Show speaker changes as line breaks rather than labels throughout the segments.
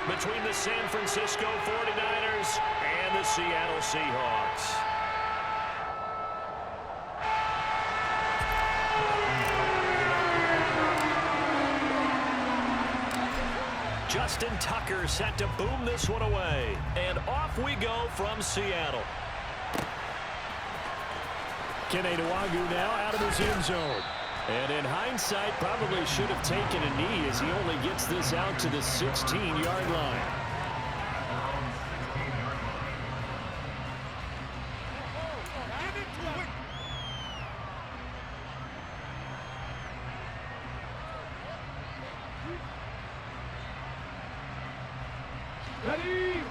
between the San Francisco 49ers and the Seattle Seahawks. Justin Tucker set to boom this one away. And off we go from Seattle. Kenny Nwagu now out of his end zone. And in hindsight, probably should have taken a knee as he only gets this out to the 16-yard line.
Ready?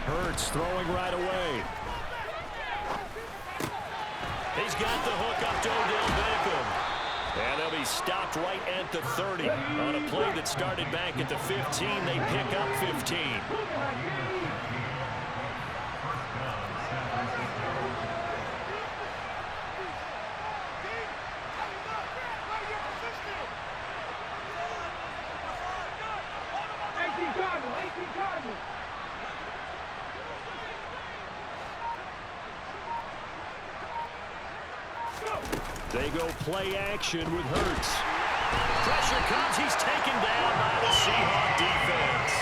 Hurts throwing right away. He's got the hook up to Odell Beckham. And they'll be stopped right at the 30. On a play that started back at the 15, they pick up 15. They go play action with Hurts. Pressure comes. He's taken down by the Seahawk defense.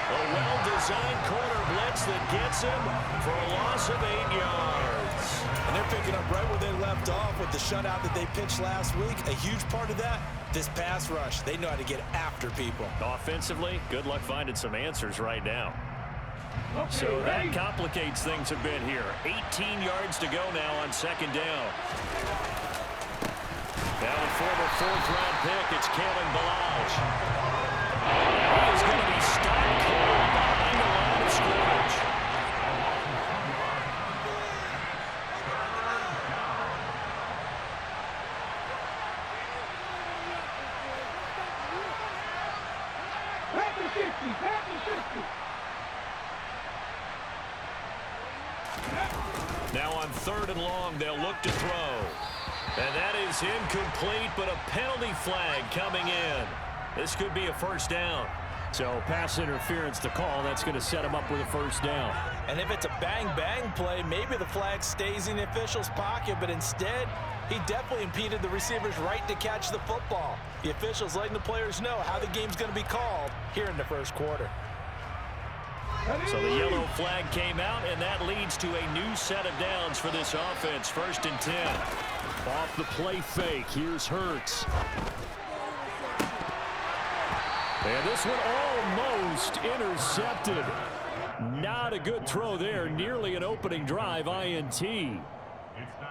A well-designed corner blitz that gets him for a loss of 8 yards.
And they're picking up right where they left off with the shutout that they pitched last week. A huge part of that, this pass rush. They know how to get after people.
Offensively, good luck finding some answers right now. So that complicates things a bit here. 18 yards to go now on second down. Now the former fourth-round pick, it's Kalen Ballage. He is going to be stopped cold behind the line of scrimmage. Now on 3rd and long, they'll look to throw. And that is incomplete, but a penalty flag coming in. This could be a first down. So pass interference to call. That's going to set him up with a first down.
And if it's a bang-bang play, maybe the flag stays in the official's pocket, but instead, he definitely impeded the receiver's right to catch the football. The officials letting the players know how the game's going to be called here in the first quarter.
So the yellow flag came out, and that leads to a new set of downs for this offense. 1st and 10. Off the play fake. Here's Hurts. And this one almost intercepted. Not a good throw there. Nearly an opening drive INT.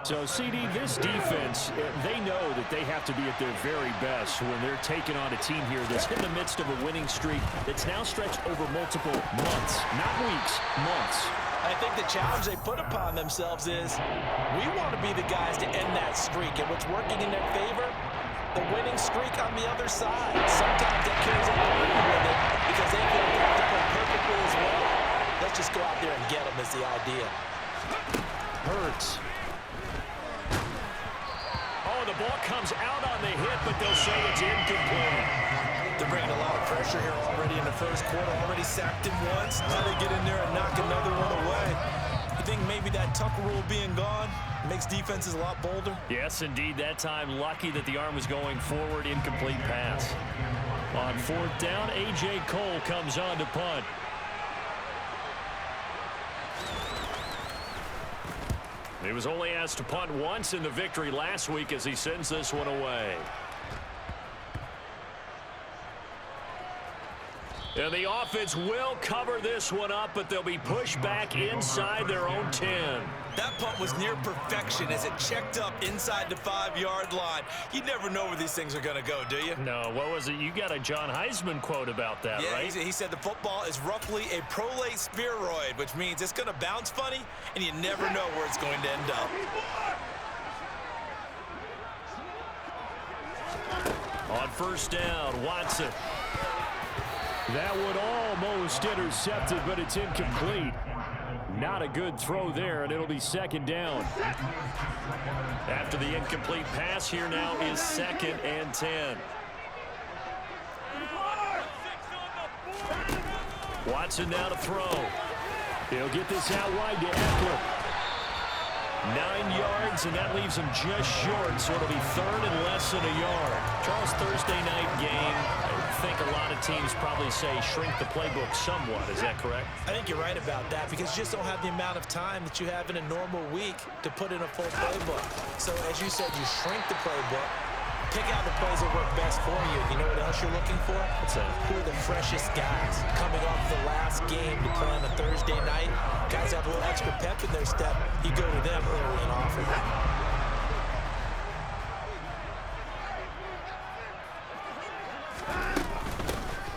So, CD, this defense, they know that they have to be at their very best when they're taking on a team here that's in the midst of a winning streak that's now stretched over multiple months, not weeks, months.
I think the challenge they put upon themselves is we want to be the guys to end that streak, and what's working in their favor, the winning streak on the other side. Sometimes that carries a burden with it because they feel they have to play perfectly as well. Let's just go out there and get them is the idea.
Hurts. The ball comes out on the hit, but they'll say it's incomplete.
They're bringing a lot of pressure here already in the first quarter. Already sacked him once. Now they get in there and knock another one away. You think maybe that Tucker rule being gone makes defenses a lot bolder?
Yes, indeed. That time, lucky that the arm was going forward. Incomplete pass. On 4th down, A.J. Cole comes on to punt. He was only asked to punt once in the victory last week as he sends this one away. And the offense will cover this one up, but they'll be pushed back inside their own 10.
That punt was near perfection as it checked up inside the 5-yard line. You never know where these things are going to go, do you?
No, what was it? You got a John Heisman quote about that, right?
Yeah, he said the football is roughly a prolate spheroid, which means it's going to bounce funny, and you never know where it's going to end up.
On 1st down, Watson. That one almost intercepted, but it's incomplete. Not a good throw there, and it'll be second down. After the incomplete pass, here now is 2nd and 10. Watson now to throw. He'll get this out wide to Eckler. 9 yards, and that leaves him just short, so it'll be 3rd and less than a yard.
Charles, Thursday night game, I think a lot of teams probably say shrink the playbook somewhat. Is that correct? I think you're right about that because you just don't have the amount of time that you have in a normal week to put in a full playbook. So, as you said, you shrink the playbook. Pick out the plays that work best for you. You know what else you're looking for? Who are the freshest guys coming off the last game to play on a Thursday night? Guys have a little extra pep in their step. You go to them early and often.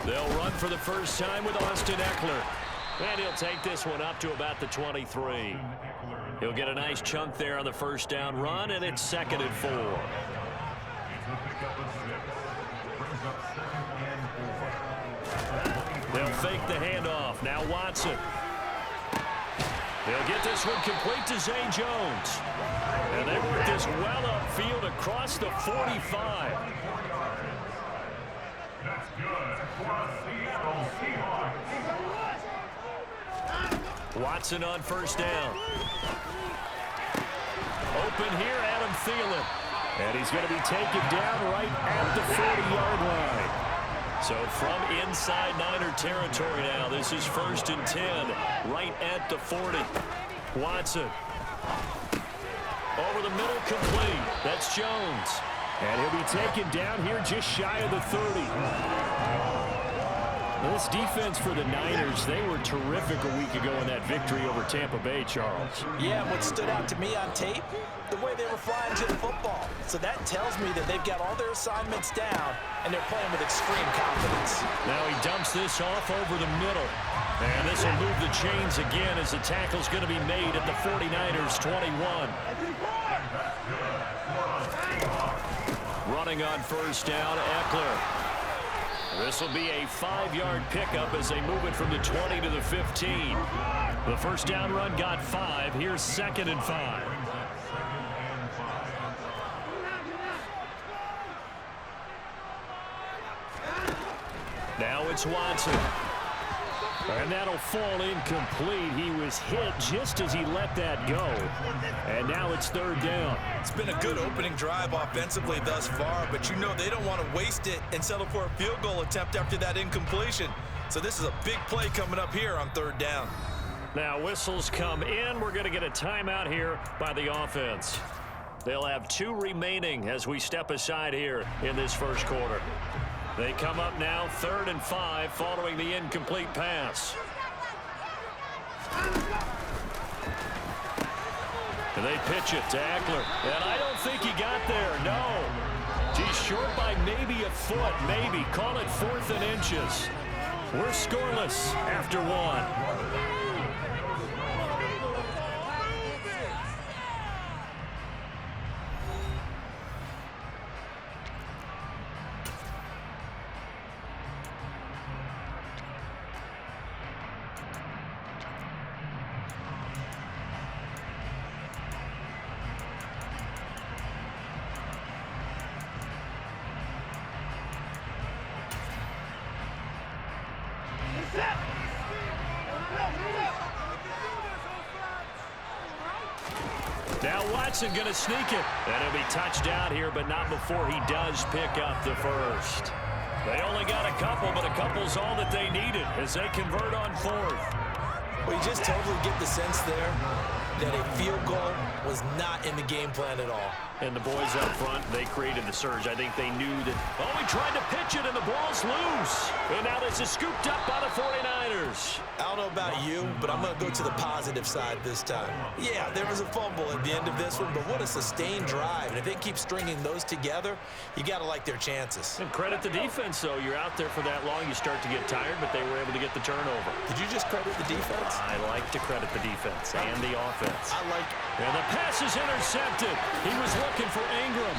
They'll run for the first time with Austin Eckler. And he'll take this one up to about the 23. He'll get a nice chunk there on the first down run, and it's 2nd and 4. They'll fake the handoff. Now Watson. They'll get this one complete to Zay Jones. And they work this well upfield across the 45. Watson on first down. Open here, Adam Thielen. And he's going to be taken down right at the 40-yard line. So from inside Niner territory now, this is 1st and 10, right at the 40. Watson. Over the middle, complete. That's Jones. And he'll be taken down here just shy of the 30. Well, this defense for the Niners, they were terrific a week ago in that victory over Tampa Bay, Charles.
Yeah, what stood out to me on tape, the way they were flying to the football. So that tells me that they've got all their assignments down, and they're playing with extreme confidence.
Now he dumps this off over the middle. And this will move the chains again as the tackle's going to be made at the 49ers 21. Running on first down, Eckler. This will be a 5-yard pickup as they move it from the 20 to the 15. The first down run got 5. Here's 2nd and 5. Now it's Watson. And that'll fall incomplete. He was hit just as he let that go. And now it's 3rd down.
It's been a good opening drive offensively thus far, but you know they don't want to waste it and settle for a field goal attempt after that incompletion. So this is a big play coming up here on 3rd down.
Now whistles come in. We're going to get a timeout here by the offense. They'll have 2 remaining as we step aside here in this first quarter. They come up now 3rd and 5 following the incomplete pass. And they pitch it to Eckler. And I don't think he got there. No. He's short by maybe a foot. Maybe. Call it 4th and inches. We're scoreless after 1. Now Watson going to sneak it. And he'll be touched down here, but not before he does pick up the first. They only got a couple, but a couple's all that they needed as they convert on 4th.
Well, you just totally get the sense there that a field goal was not in the game plan at all.
And the boys up front, they created the surge. I think they knew that, oh, he tried to pitch it, and the ball's loose. And now this is scooped up by the 49ers.
I don't know about you, but I'm going to go to the positive side this time. Yeah, there was a fumble at the end of this one, but what a sustained drive. And if they keep stringing those together, you got to like their chances.
And credit the defense, though. You're out there for that long, you start to get tired, but they were able to get the turnover.
Did you just credit the defense?
I like to credit the defense and the offense.
I like it.
And the pass is intercepted. He was looking for Ingram.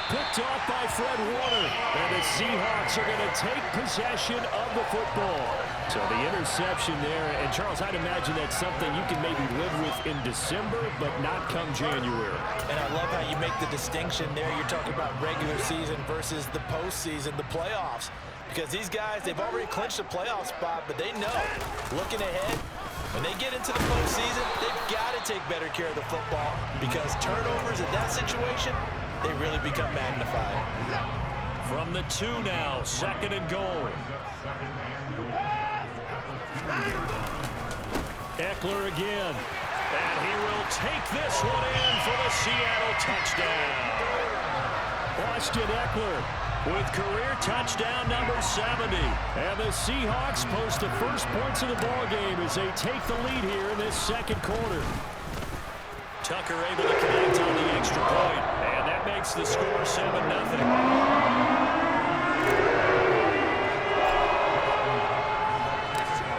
Picked off by Fred Warner. And the Seahawks are going to take possession of the football. So the interception there. And, Charles, I'd imagine that's something you can maybe live with in December, but not come January.
And I love how you make the distinction there. You're talking about regular season versus the postseason, the playoffs. Because these guys, they've already clinched a playoff spot, but they know, looking ahead, when they get into the postseason, they've got to take better care of the football because turnovers in that situation, they really become magnified.
From the 2 now, 2nd and goal. Eckler again. And he will take this one in for the Seattle touchdown. Austin Eckler with career touchdown number 70. And the Seahawks post the first points of the ball game as they take the lead here in this 2nd quarter. Tucker able to connect on the extra point. And that makes the score 7-0.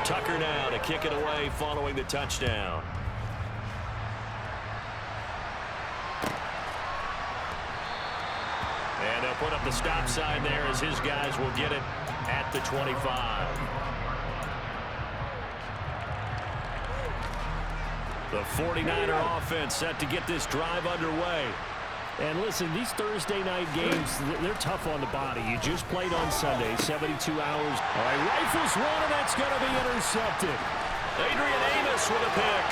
Tucker now to kick it away following the touchdown. And they'll put up the stop sign there as his guys will get it at the 25. The 49er offense set to get this drive underway. And listen, these Thursday night games, they're tough on the body. You just played on Sunday, 72 hours. All right, rifles one, and that's going to be intercepted. Adrian Amos with a pick.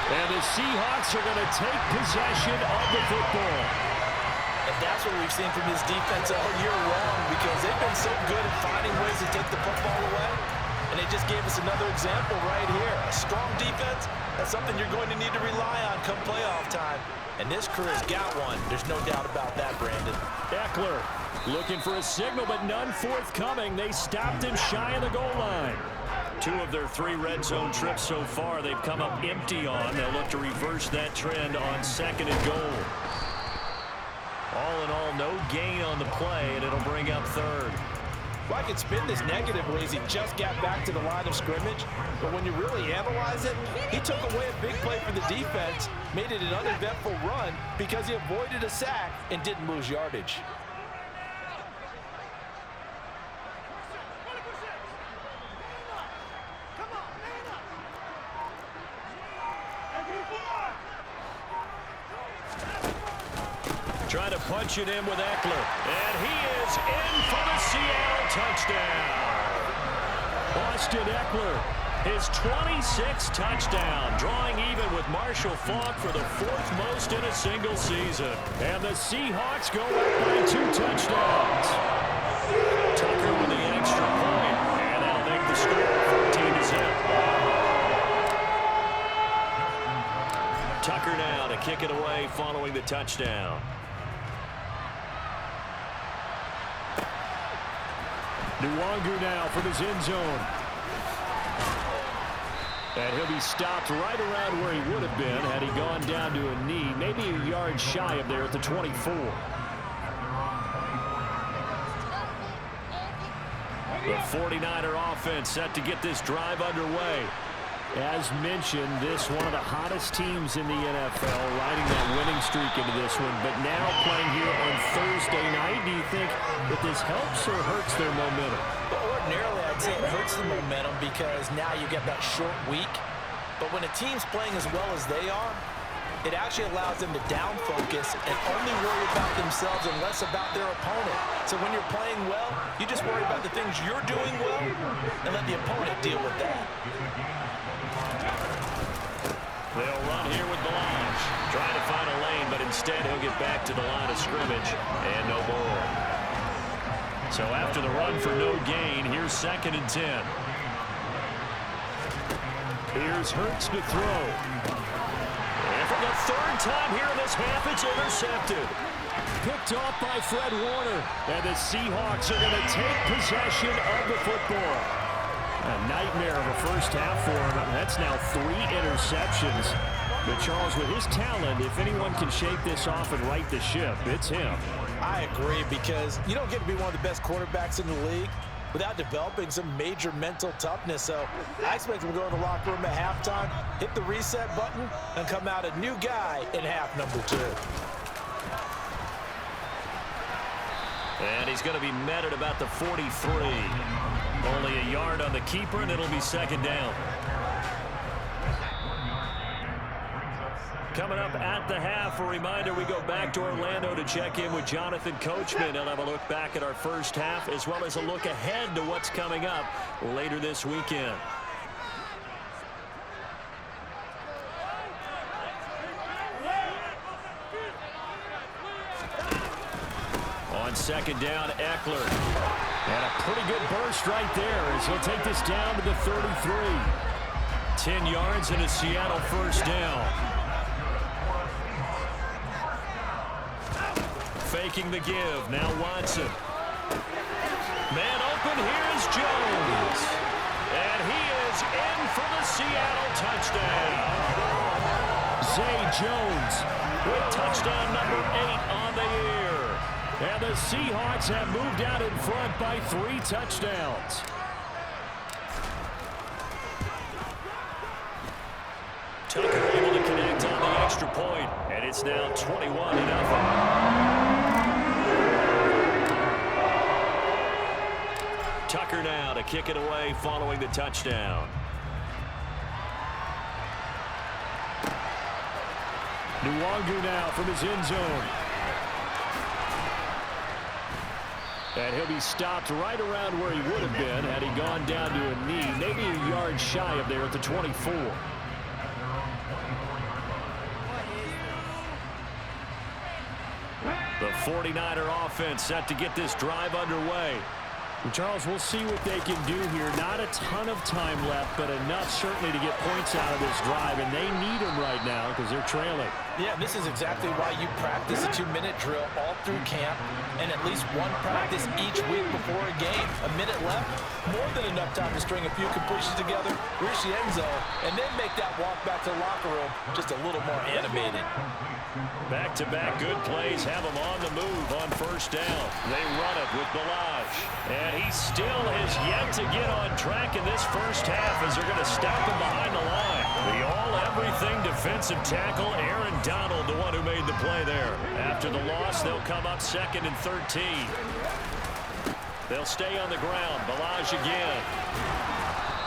And the Seahawks are going to take possession of the football.
And that's what we've seen from this defense all year long because they've been so good at finding ways to take the football away. And they just gave us another example right here. A strong defense, that's something you're going to need to rely on come playoff time. And this crew has got one. There's no doubt about that, Brandon.
Eckler looking for a signal, but none forthcoming. They stopped him shy of the goal line. 2 of their 3 red zone trips so far, they've come up empty on. They'll look to reverse that trend on 2nd and goal. All in all, no gain on the play, and it'll bring up 3rd.
Well, I could spin this negatively as he just got back to the line of scrimmage. But when you really analyze it, he took away a big play for the defense, made it an uneventful run because he avoided a sack and didn't lose yardage.
Trying to punch it in with Eckler. And he is in for the Seattle touchdown. Austin Eckler, his 26th touchdown, drawing even with Marshall Faulk for the 4th most in a single season. And the Seahawks go up by 2 touchdowns. Tucker with the extra point, and that'll make the score 14-0. Tucker now to kick it away following the touchdown. Nwangu now from his end zone. And he'll be stopped right around where he would have been had he gone down to a knee, maybe a yard shy of there at the 24. The 49er offense set to get this drive underway. As mentioned, this one of the hottest teams in the NFL, riding that winning streak into this one, but now playing here on Thursday night. Do you think that this helps or hurts their momentum?
Well, ordinarily, I'd say it hurts the momentum because now you get that short week. But when a team's playing as well as they are, it actually allows them to down focus and only worry about themselves and less about their opponent. So when you're playing well, you just worry about the things you're doing well and let the opponent deal with that.
They'll run here with Belange. Trying to find a lane, but instead he'll get back to the line of scrimmage and no more. So after the run for no gain, here's 2nd and 10. Here's Hurts to throw. And for the 3rd time here in this half, it's intercepted. Picked off by Fred Warner. And the Seahawks are going to take possession of the football. A nightmare of a first half for him. That's now 3 interceptions. But Charles, with his talent, if anyone can shake this off and right the ship, it's him.
I agree because you don't get to be one of the best quarterbacks in the league without developing some major mental toughness. So I expect him to go in the locker room at halftime, hit the reset button, and come out a new guy in half number 2.
And he's going to be met at about the 43. Only a yard on the keeper, and it'll be second down. Coming up at the half, a reminder, we go back to Orlando to check in with Jonathan Coachman. He'll have a look back at our first half, as well as a look ahead to what's coming up later this weekend. On second down, Eckler. And a pretty good burst right there as he'll take this down to the 33. 10 yards and a Seattle first down. Faking the give. Now Watson. Man open. Here's Jones. And he is in for the Seattle touchdown. Zay Jones with touchdown number 8 on the year. And the Seahawks have moved out in front by 3 touchdowns. Tucker able to connect on the extra point, and it's now 21-0. Tucker now to kick it away following the touchdown. Nwangu now from his end zone. And he'll be stopped right around where he would have been had he gone down to a knee, maybe a yard shy of there at the 24. The 49er offense set to get this drive underway. And Charles, we'll see what they can do here. Not a ton of time left, but enough certainly to get points out of this drive, and they need them right now because they're trailing.
Yeah, this is exactly why you practice a 2-minute drill all through camp and at least one practice each week before a game. A minute left, more than enough time to string a few completions together, reach the end zone, and then make that walk back to the locker room just a little more animated.
Back-to-back good plays have them on the move on first down. They run it with Balazs. And he still has yet to get on track in this first half as they're going to stop him behind the line. The all-everything defensive tackle, Aaron Donald, the one who made the play there. After the loss, they'll come up 2nd and 13. They'll stay on the ground. Balazs again.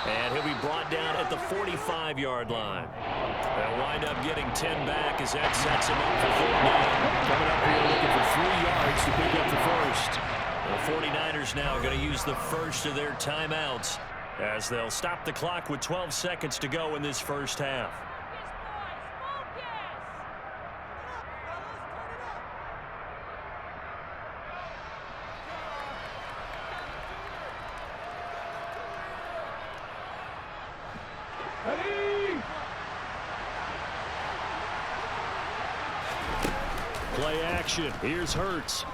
And he'll be brought down at the 45-yard line. They'll wind up getting 10 back as that sets him up for 4 down.
Coming up here looking for 3 yards to pick up the first.
The 49ers now going to use the first of their timeouts as they'll stop the clock with 12 seconds to go in this first half.
Play action. Here's Hurts.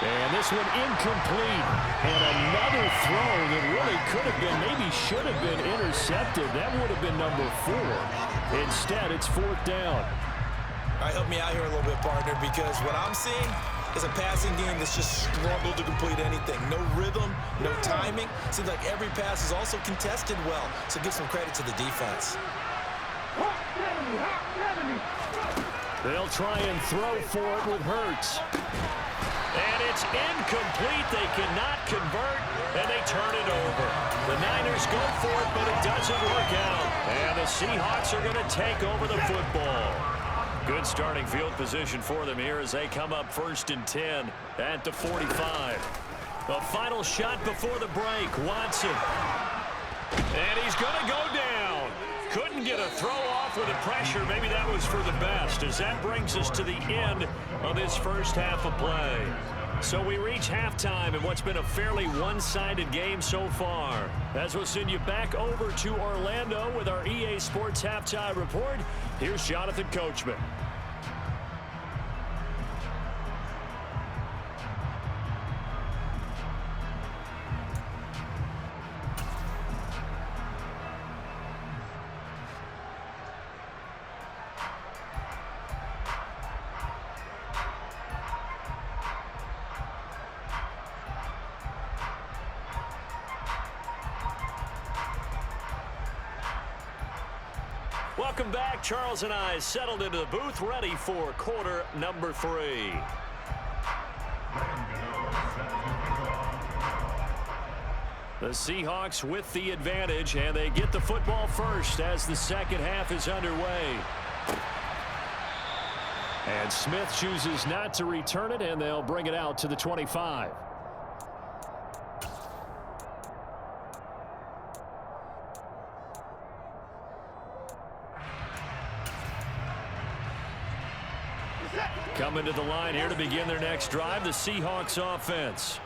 And this one incomplete. And another throw that really could have been, maybe should have been intercepted. That would have been number 4. Instead, it's 4th down.
All right, help me out here a little bit, partner, because what I'm seeing is a passing game that's just struggled to complete anything. No rhythm, no timing. Seems like every pass is also contested well. So give some credit to the defense.
They'll try and throw for it with Hurts. And it's incomplete. They cannot convert, and they turn it over. The Niners go for it, but it doesn't work out. And the Seahawks are going to take over the football. Good starting field position for them here as they come up 1st and 10 at the 45. The final shot before the break, Watson. And he's going to go down. Couldn't get a throw off with the pressure. Maybe that was for the best, as that brings us to the end of this first half of play. So we reach halftime in what's been a fairly one-sided game so far. As we'll send you back over to Orlando with our EA Sports Halftime Report, here's Jonathan Coachman. Welcome back. Charles and I settled into the booth, ready for quarter number 3. The Seahawks with the advantage, and they get the football first as the second half is underway. And Smith chooses not to return it, and they'll bring it out to the 25. Coming to the line here to begin their next drive, the Seahawks offense.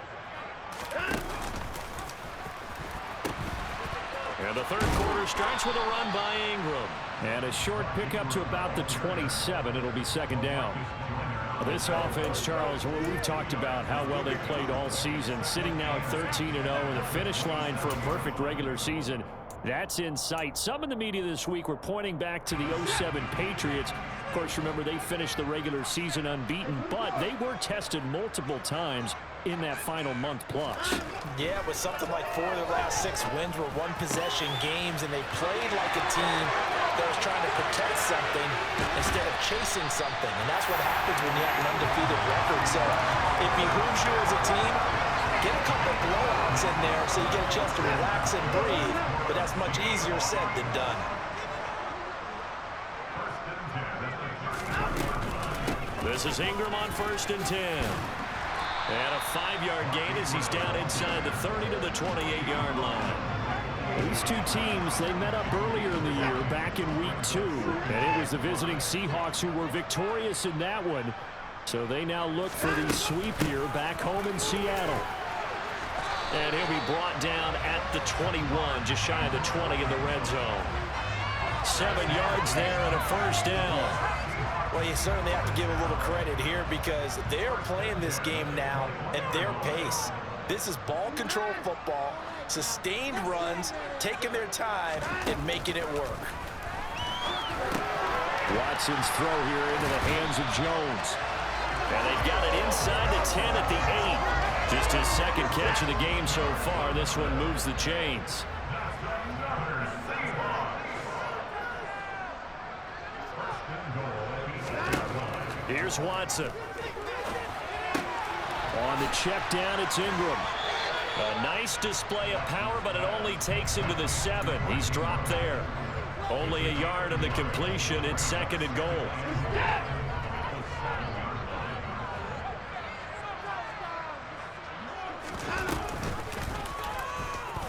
And the third quarter starts with a run by Ingram. And a short pickup to about the 27. It'll be second down. This offense, Charles, we've talked about how well they played all season. Sitting now at 13-0 in the finish line for a perfect regular season. That's in sight. Some in the media this week were pointing back to the 07 Patriots. Of course, remember, they finished the regular season unbeaten, but they were tested multiple times in that final month plus.
Yeah, it was something like 4 of their last 6 wins were one-possession games, and they played like a team that was trying to protect something instead of chasing something. And that's what happens when you have an undefeated record. So it behooves you as a team, get a couple blowouts in there so you get a chance to relax and breathe, but that's much easier said than done.
This is Ingram on 1st and 10. And a 5-yard gain as he's down inside the 30 to the 28-yard line. These two teams, they met up earlier in the year, back in week 2. And it was the visiting Seahawks who were victorious in that one. So they now look for the sweep here back home in Seattle. And he'll be brought down at the 21, just shy of the 20 in the red zone. 7 yards there and a first down.
Well, you certainly have to give a little credit here because they're playing this game now at their pace. This is ball control football, sustained runs, taking their time, and making it work.
Watson's throw here into the hands of Jones. And they've got it inside the 10 at the 8. Just his second catch of the game so far. This one moves the chains. Here's Watson. On the check down, it's Ingram. A nice display of power, but it only takes him to the 7. He's dropped there. Only a yard of the completion. It's 2nd and goal.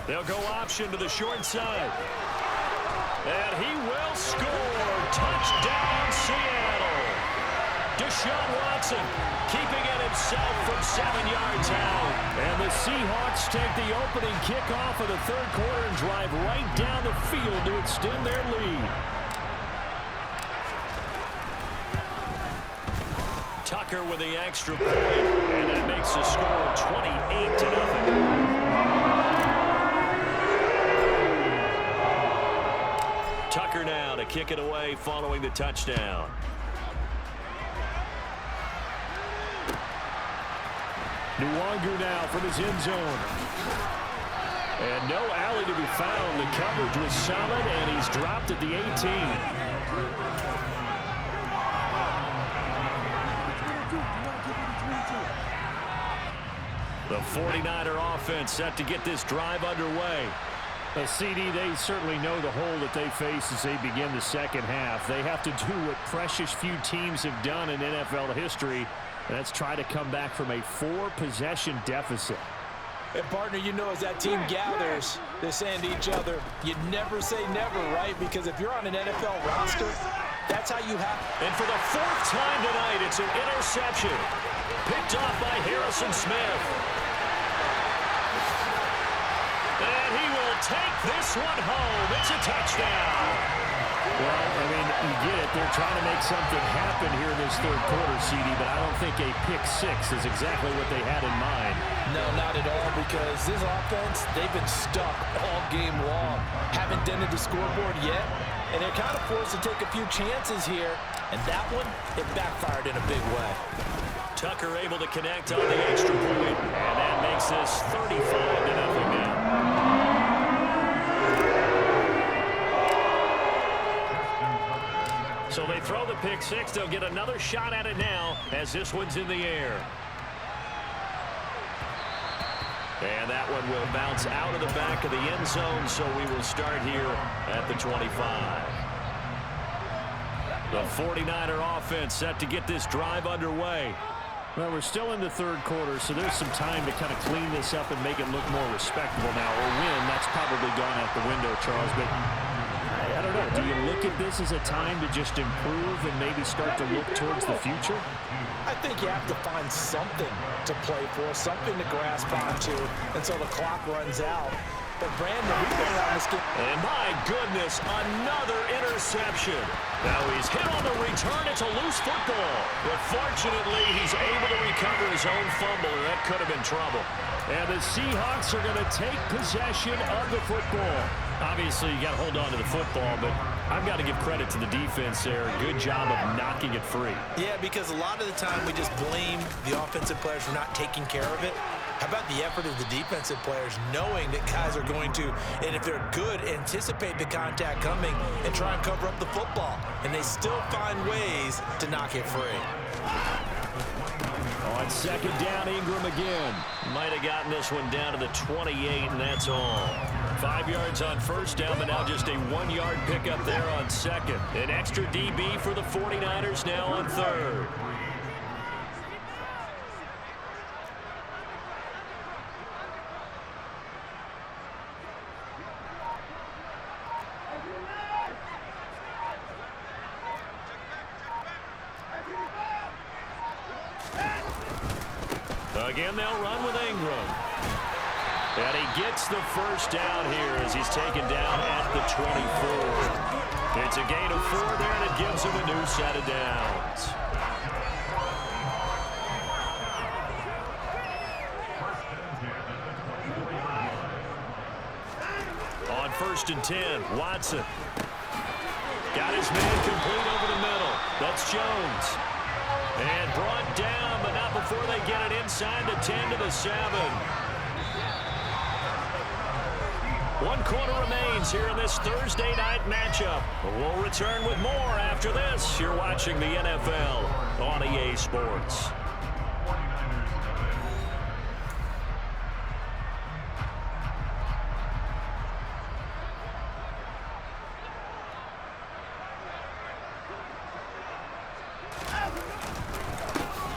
They'll go option to the short side. And he will score. Touchdown, Seattle. Deshaun Watson keeping it himself from 7 yards out. And the Seahawks take the opening kickoff of the third quarter and drive right down the field to extend their lead. Tucker with the extra point, and that makes the score 28-0. Tucker now to kick it away following the touchdown. Nwangu now from his end zone. And no alley to be found. The coverage was solid, and he's dropped at the 18. The 49er offense set to get this drive underway. CD, they certainly know the hole that they face as they begin the second half. They have to do what precious few teams have done in NFL history. That's try to come back from a 4-possession deficit.
And partner, you know, as that team gathers, they're saying to each other, you never say never, right? Because if you're on an NFL roster, that's how you have.
And for the 4th time tonight, it's an interception. Picked off by Harrison Smith. And he will take this one home. It's a touchdown.
Well, I mean, you get it. They're trying to make something happen here in this third quarter, CD, but I don't think a pick-6 is exactly what they had in mind.
No, not at all, because this offense, they've been stuck all game long. Haven't dented the scoreboard yet, and they're kind of forced to take a few chances here, and that one, it backfired in a big way.
Tucker able to connect on the extra point, and that makes this 35-0 now. So they throw the pick six. They'll get another shot at it now as this one's in the air. And that one will bounce out of the back of the end zone, so we will start here at the 25. The 49er offense set to get this drive underway.
Well, we're still in the third quarter, so there's some time to kind of clean this up and make it look more respectable now. Or win, that's probably gone out the window, Charles. But I don't know. Do you look at this as a time to just improve and maybe start to look towards the future?
I think you have to find something to play for, something to grasp onto until the clock runs out. But Brandon, we've been around this game.
And my goodness, another interception. Now he's hit on the return. It's a loose football. But fortunately, he's able to recover his own fumble, and that could have been trouble.
And the Seahawks are going to take possession of the football.
Obviously, you got to hold on to the football, but I've got to give credit to the defense there. Good job of knocking it free.
Yeah, because a lot of the time we just blame the offensive players for not taking care of it. How about the effort of the defensive players knowing that guys are going to, and if they're good, anticipate the contact coming and try and cover up the football. And they still find ways to knock it free.
On second down, Ingram again. Might have gotten this one down to the 28, and that's all. 5 yards on first down, but now just a 1-yard pickup there on second. An extra DB for the 49ers now on third. Again, they'll run with Ingram. And he gets the first down here as he's taken down at the 24. It's a gain of 4 there, and it gives him a new set of downs. On first and 10, Watson. Got his man complete over the middle. That's Jones. And brought down, but not before they get it inside the 10 to the 7. 1 quarter remains here in this Thursday night matchup. We'll return with more after this. You're watching the NFL on EA Sports.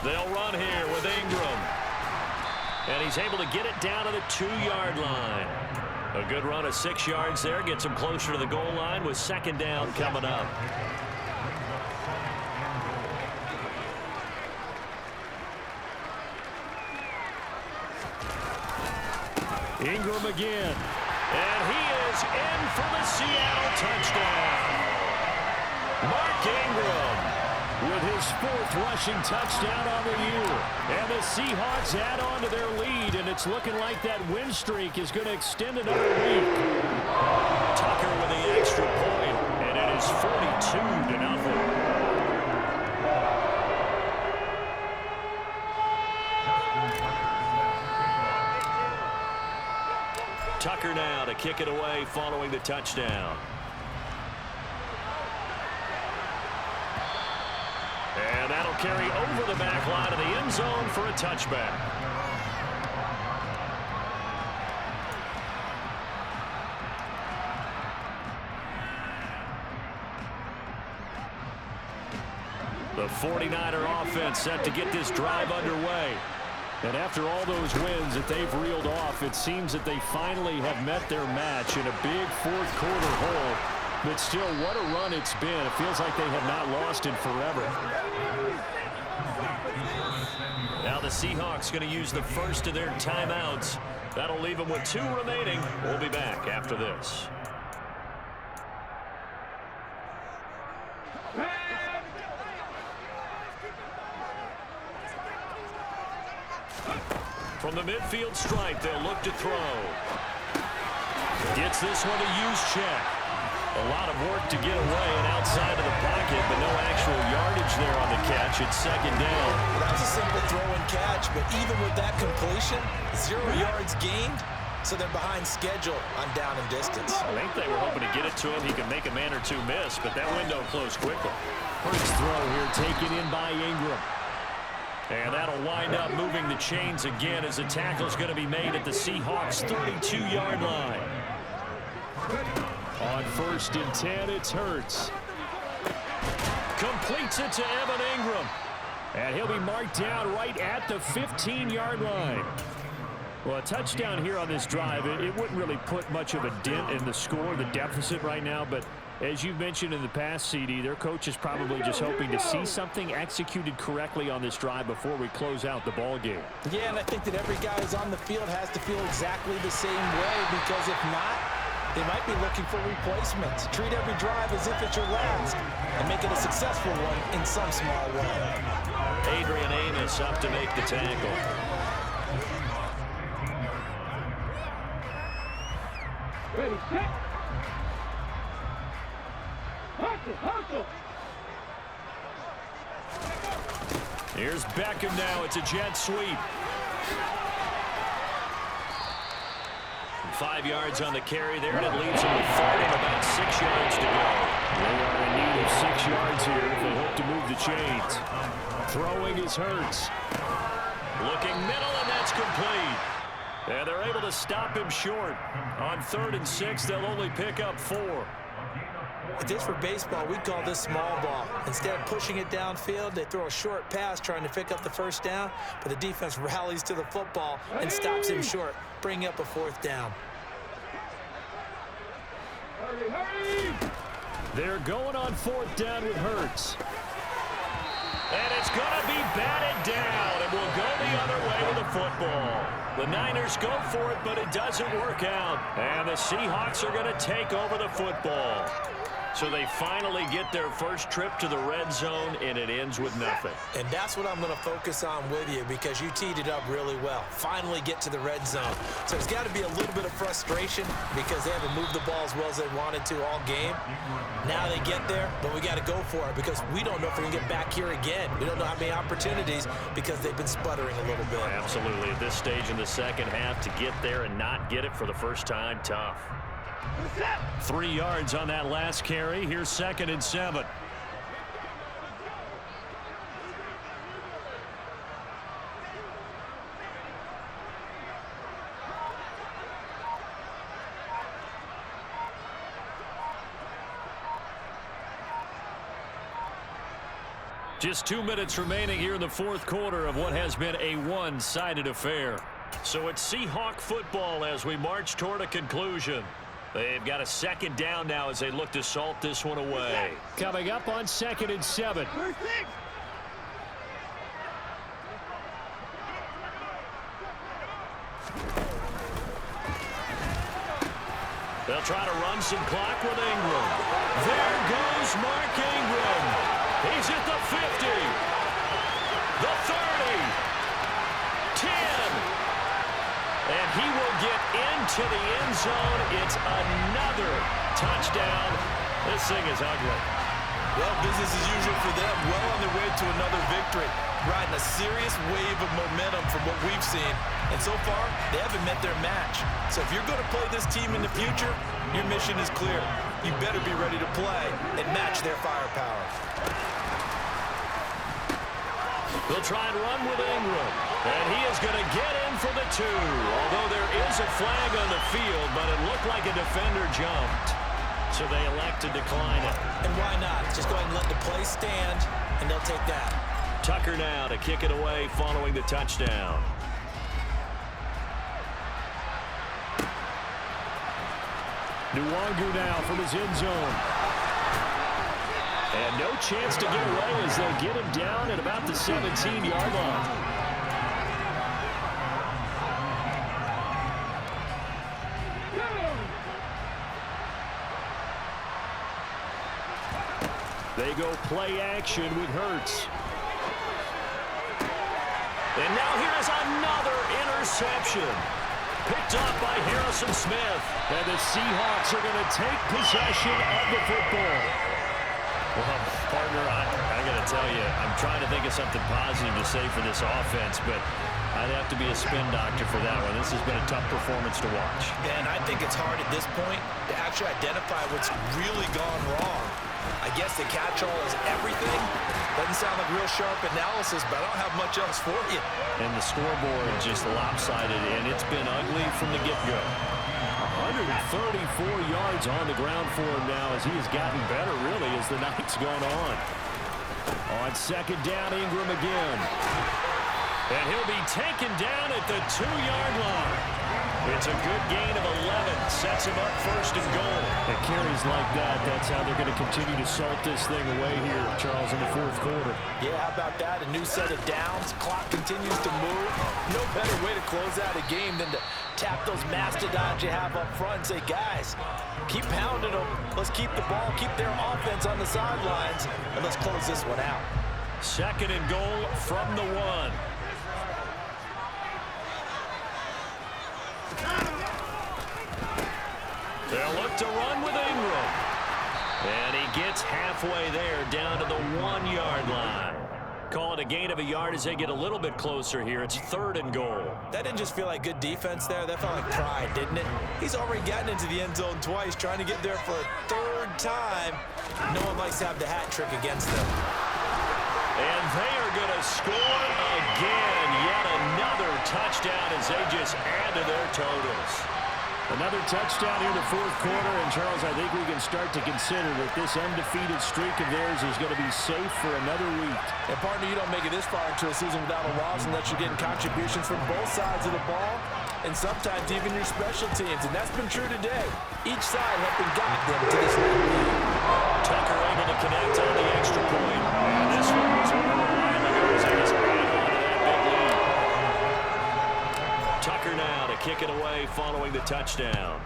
They'll run here with Ingram. And he's able to get it down to the 2-yard line. A good run of 6 yards there. Gets him closer to the goal line with second down coming up.
Ingram again.
And he is in for the Seattle touchdown. Mark Ingram with his 4th rushing touchdown on the year. And the Seahawks add on to their lead, and it's looking like that win streak is going to extend another week. Tucker with the extra point, and it is 42-0. Tucker now to kick it away following the touchdown. And that'll carry over the back line of the end zone for a touchback. The 49er offense set to get this drive underway.
And after all those wins that they've reeled off, it seems that they finally have met their match in a big 4th quarter hole. But still, what a run it's been. It feels like they have not lost in forever.
Now the Seahawks going to use the first of their timeouts. That'll leave them with 2 remaining. We'll be back after this. From the midfield stripe, they'll look to throw. Gets this one to Juszczyk. A lot of work to get away and outside of the pocket, but no actual yardage there on the catch. It's second down.
That was a simple throw and catch, but even with that completion, 0 yards gained, so they're behind schedule on down and distance.
I think they were hoping to get it to him. He could make a man or two miss, but that window closed quickly.
First throw here taken in by Ingram. And that'll wind up moving the chains again as the tackle's going to be made at the Seahawks' 32-yard line. On 1st and 10, it's Hurts. Completes it to Evan Ingram. And he'll be marked down right at the 15-yard line. Well, a touchdown here on this drive, it wouldn't really put much of a dent in the score, the deficit right now, but as you've mentioned in the past, CD, their coach is probably just hoping to see something executed correctly on this drive before we close out the ball game.
Yeah, and I think that every guy who's on the field has to feel exactly the same way, because if not, they might be looking for replacements. Treat every drive as if it's your last and make it a successful one in some small way.
Adrian Amos up to make the tackle.
Ready, set. Hustle.
Here's Beckham now. It's a jet sweep.
5 yards on the carry there, and it leaves them with 3rd and about 6 yards to go.
They are in need of 6 yards here if they hope to move the chains. Throwing is Hurts.
Looking middle, and that's complete.
And they're able to stop him short. On 3rd and 6, they'll only pick up 4.
If this were baseball, we'd call this small ball. Instead of pushing it downfield, they throw a short pass trying to pick up the 1st down, but the defense rallies to the football and stops him short, bringing up a 4th down.
Hurry.
They're going on 4th down with Hurts.
And it's going to be batted down, and we'll go the other way with the football.
The Niners go for it, but it doesn't work out. And the Seahawks are going to take over the football.
So they finally get their first trip to the red zone, and it ends with nothing.
And that's what I'm going to focus on with you, because you teed it up really well. Finally get to the red zone. So there's got to be a little bit of frustration because they haven't moved the ball as well as they wanted to all game. Now they get there, but we got to go for it because we don't know if we're going to get back here again. We don't know how many opportunities because they've been sputtering a little bit.
Absolutely. At this stage in the second half, to get there and not get it for the first time, tough.
3 yards on that last carry. Here's 2nd and 7. Just 2 minutes remaining here in the 4th quarter of what has been a one-sided affair.
So it's Seahawk football as we march toward a conclusion. They've got a 2nd down now as they look to salt this one away.
Coming up on 2nd and 7.
They'll try to run some clock with Ingram. There goes Mark Ingram. He's at the 50. The 30. 10. And he will get into the end zone. It's another touchdown. This thing is ugly.
Well, business as usual for them. Well on their way to another victory. Riding a serious wave of momentum from what we've seen. And so far, they haven't met their match. So if you're going to play this team in the future, your mission is clear. You better be ready to play and match their firepower.
They'll try and run with Ingram. And he is going to get in for the 2. Although there is a flag on the field, but it looked like a defender jumped. So they elect to decline it.
And why not? Just go ahead and let the play stand, and they'll take that.
Tucker now to kick it away following the touchdown.
Nwangu now from his end zone. And no chance to get away as they'll get him down at about the 17-yard line. They go play action with Hurts.
And now here is another interception. Picked up by Harrison Smith.
And the Seahawks are going to take possession of the football.
Well, partner, I got to tell you, I'm trying to think of something positive to say for this offense, but
I'd have to be a spin doctor for that one. This has been a tough performance to watch.
And I think it's hard at this point to actually identify what's really gone wrong. I guess the catch-all is everything. Doesn't sound like real sharp analysis, but I don't have much else for you.
And the scoreboard just lopsided, and it's been ugly from the get-go. 134 yards on the ground for him now as he has gotten better, really, as the night's gone on. On second down, Ingram again. And he'll be taken down at the 2-yard line. It's a good gain of 11. Sets him up first and goal.
At carries like that, that's how they're going to continue to salt this thing away here, Charles, in the fourth quarter.
Yeah, how about that? A new set of downs. Clock continues to move. No better way to close out a game than to tap those mastodons you have up front and say, guys, keep pounding them. Let's keep the ball, keep their offense on the sidelines, and let's close this one out.
Second and goal from the 1. They'll look to run with Ingram. And he gets halfway there down to the 1-yard line. Call it a gain of a yard as they get a little bit closer here. It's third and goal.
That didn't just feel like good defense there. That felt like pride, didn't it? He's already gotten into the end zone twice, trying to get there for a third time. No one likes to have the hat trick against them.
And they are going to score again. Yet another touchdown as they just add to their totals.
Another touchdown here in the fourth quarter, and Charles, I think we can start to consider that this undefeated streak of theirs is going to be safe for another week.
And partner, you don't make it this far into a season without a loss unless you're getting contributions from both sides of the ball, and sometimes even your special teams, and that's been true today. Each side helping guide them to this lead.
Tucker able to connect on the extra point. And this one was over a while ago as they just hang on to that big lead. Tucker now to kick it away following the touchdown.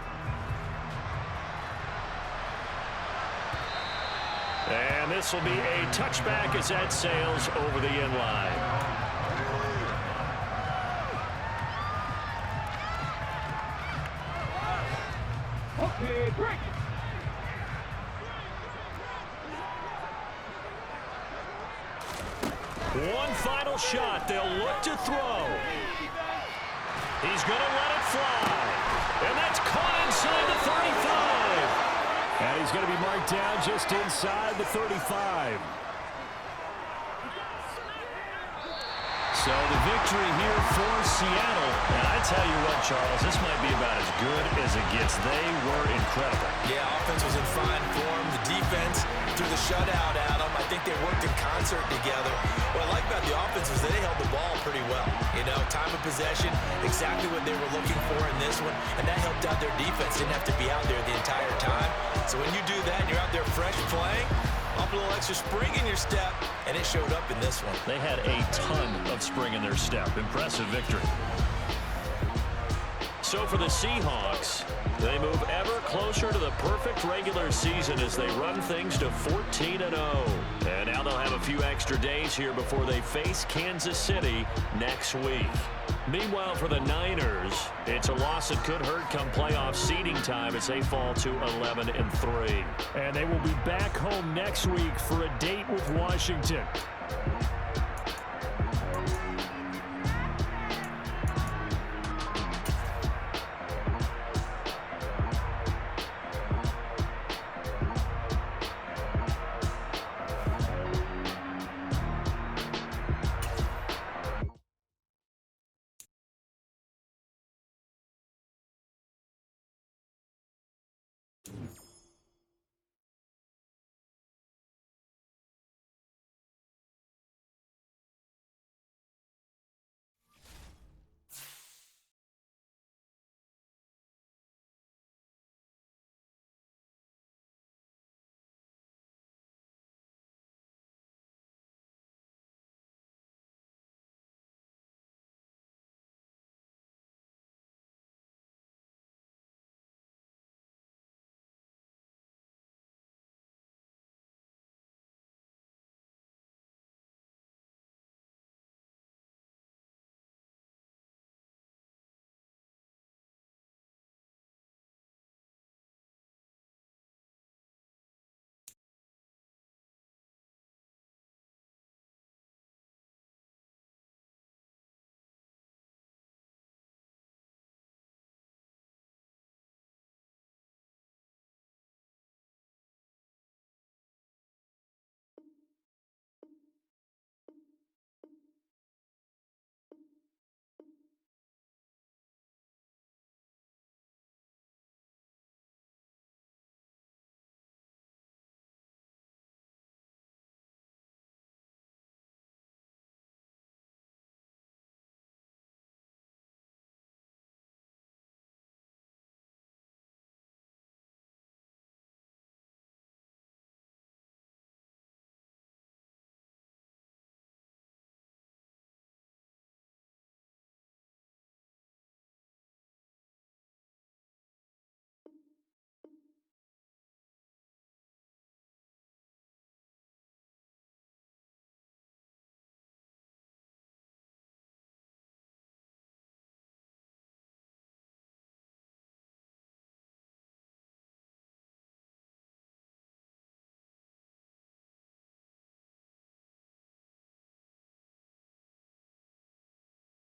And this will be a touchback as that sails over the end line.
Okay, break.
One final shot. They'll look to throw. He's going to let it fly. And that's caught inside the 35.
And he's going to be marked down just inside the 35.
So the victory here for Seattle. And I tell you what, Charles, this might be about as good as it gets. They were incredible.
Yeah, offense was in fine form. The defense threw the shutout at them. I think they worked in concert together. What I like about the offense was they held the ball pretty well. You know, time of possession, exactly what they were looking for in this one, and that helped out their defense. Didn't have to be out there the entire time. So when you do that and you're out there fresh playing, up a little extra spring in your step, and it showed up in this one.
They had a ton of spring in their step. Impressive victory. So for the Seahawks, they move ever closer to the perfect regular season as they run things to 14-0. And now they'll have a few extra days here before they face Kansas City next week. Meanwhile, for the Niners, it's a loss that could hurt come playoff seeding time as they fall to 11-3.
And they will be back home next week for a date with Washington.